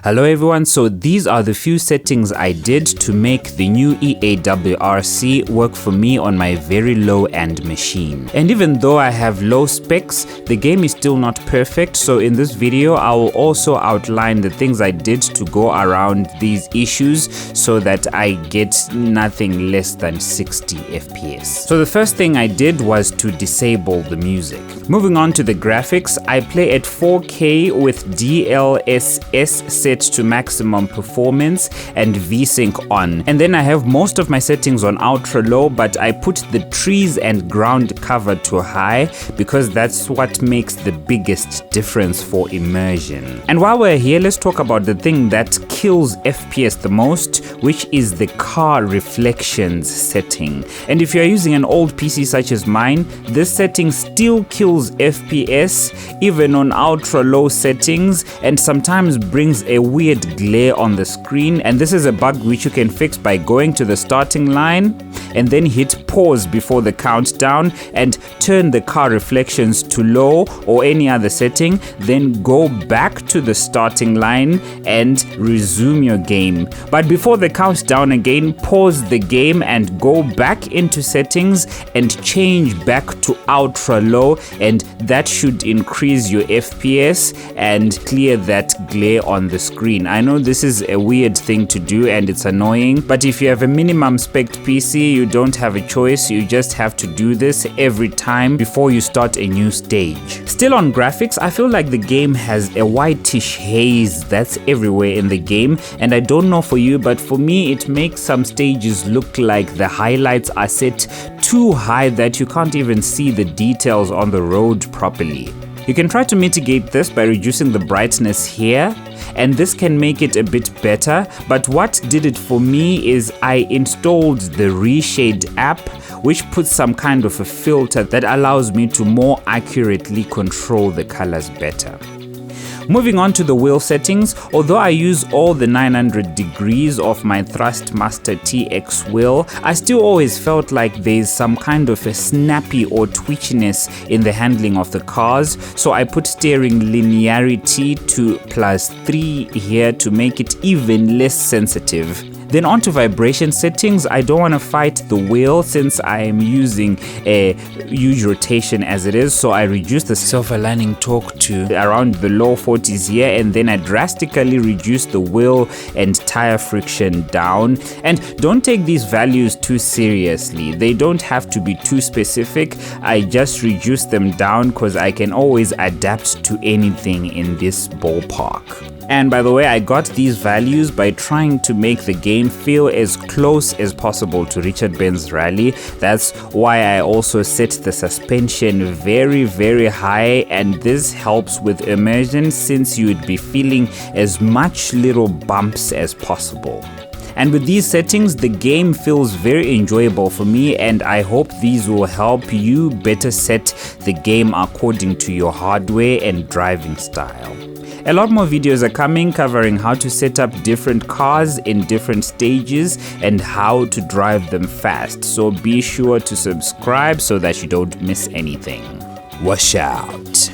Hello everyone, so these are the few settings I did to make the new EA WRC work for me on my very low-end machine. And even though I have low specs, the game is still not perfect, so in this video I will also outline the things I did to go around these issues so that I get nothing less than 60 FPS. So the first thing I did was to disable the music. Moving on to the graphics, I play at 4K with DLSS set to maximum performance and VSync on. And then I have most of my settings on ultra low, but I put the trees and ground cover to high because that's what makes the biggest difference for immersion. And while we're here, let's talk about the thing that kills FPS the most, which is the car reflections setting. And if you're using an old PC such as mine, this setting still kills FPS even on ultra low settings and sometimes brings a weird glare on the screen. And this is a bug which you can fix by going to the starting line and then hit pause before the countdown and turn the car reflections to low or any other setting, then go back to the starting line and resume your game. But before the countdown again, pause the game and go back into settings and change back to ultra low, and that should increase your FPS and clear that glare on the screen. I know this is a weird thing to do and it's annoying, but if you have a minimum spec PC, you don't have a choice. You just have to do this every time before you start a new stage. Still on graphics, I feel like the game has a whitish haze that's everywhere in the game, and I don't know for you, but for me it makes some stages look like the highlights are set too high that you can't even see the details on the road properly. You can try to mitigate this by reducing the brightness here, and this can make it a bit better, but what did it for me is I installed the Reshade app, which puts some kind of a filter that allows me to more accurately control the colors better. Moving on to the wheel settings, although I use all the 900 degrees of my Thrustmaster TX wheel, I still always felt like there's some kind of a snappy or twitchiness in the handling of the cars, so I put steering linearity to +3 here to make it even less sensitive. Then onto vibration settings. I don't want to fight the wheel since I am using a huge rotation as it is, so I reduce the self-aligning torque to around the low 40s here, and then I drastically reduce the wheel and tire friction down. And don't take these values too seriously. They don't have to be too specific. I just reduce them down because I can always adapt to anything in this ballpark. And by the way, I got these values by trying to make the game feel as close as possible to Richard Benz Rally. That's why I also set the suspension very, very high, and this helps with immersion since you would be feeling as much little bumps as possible. And with these settings, the game feels very enjoyable for me, and I hope these will help you better set the game according to your hardware and driving style. A lot more videos are coming covering how to set up different cars in different stages and how to drive them fast, so be sure to subscribe so that you don't miss anything. Wash out!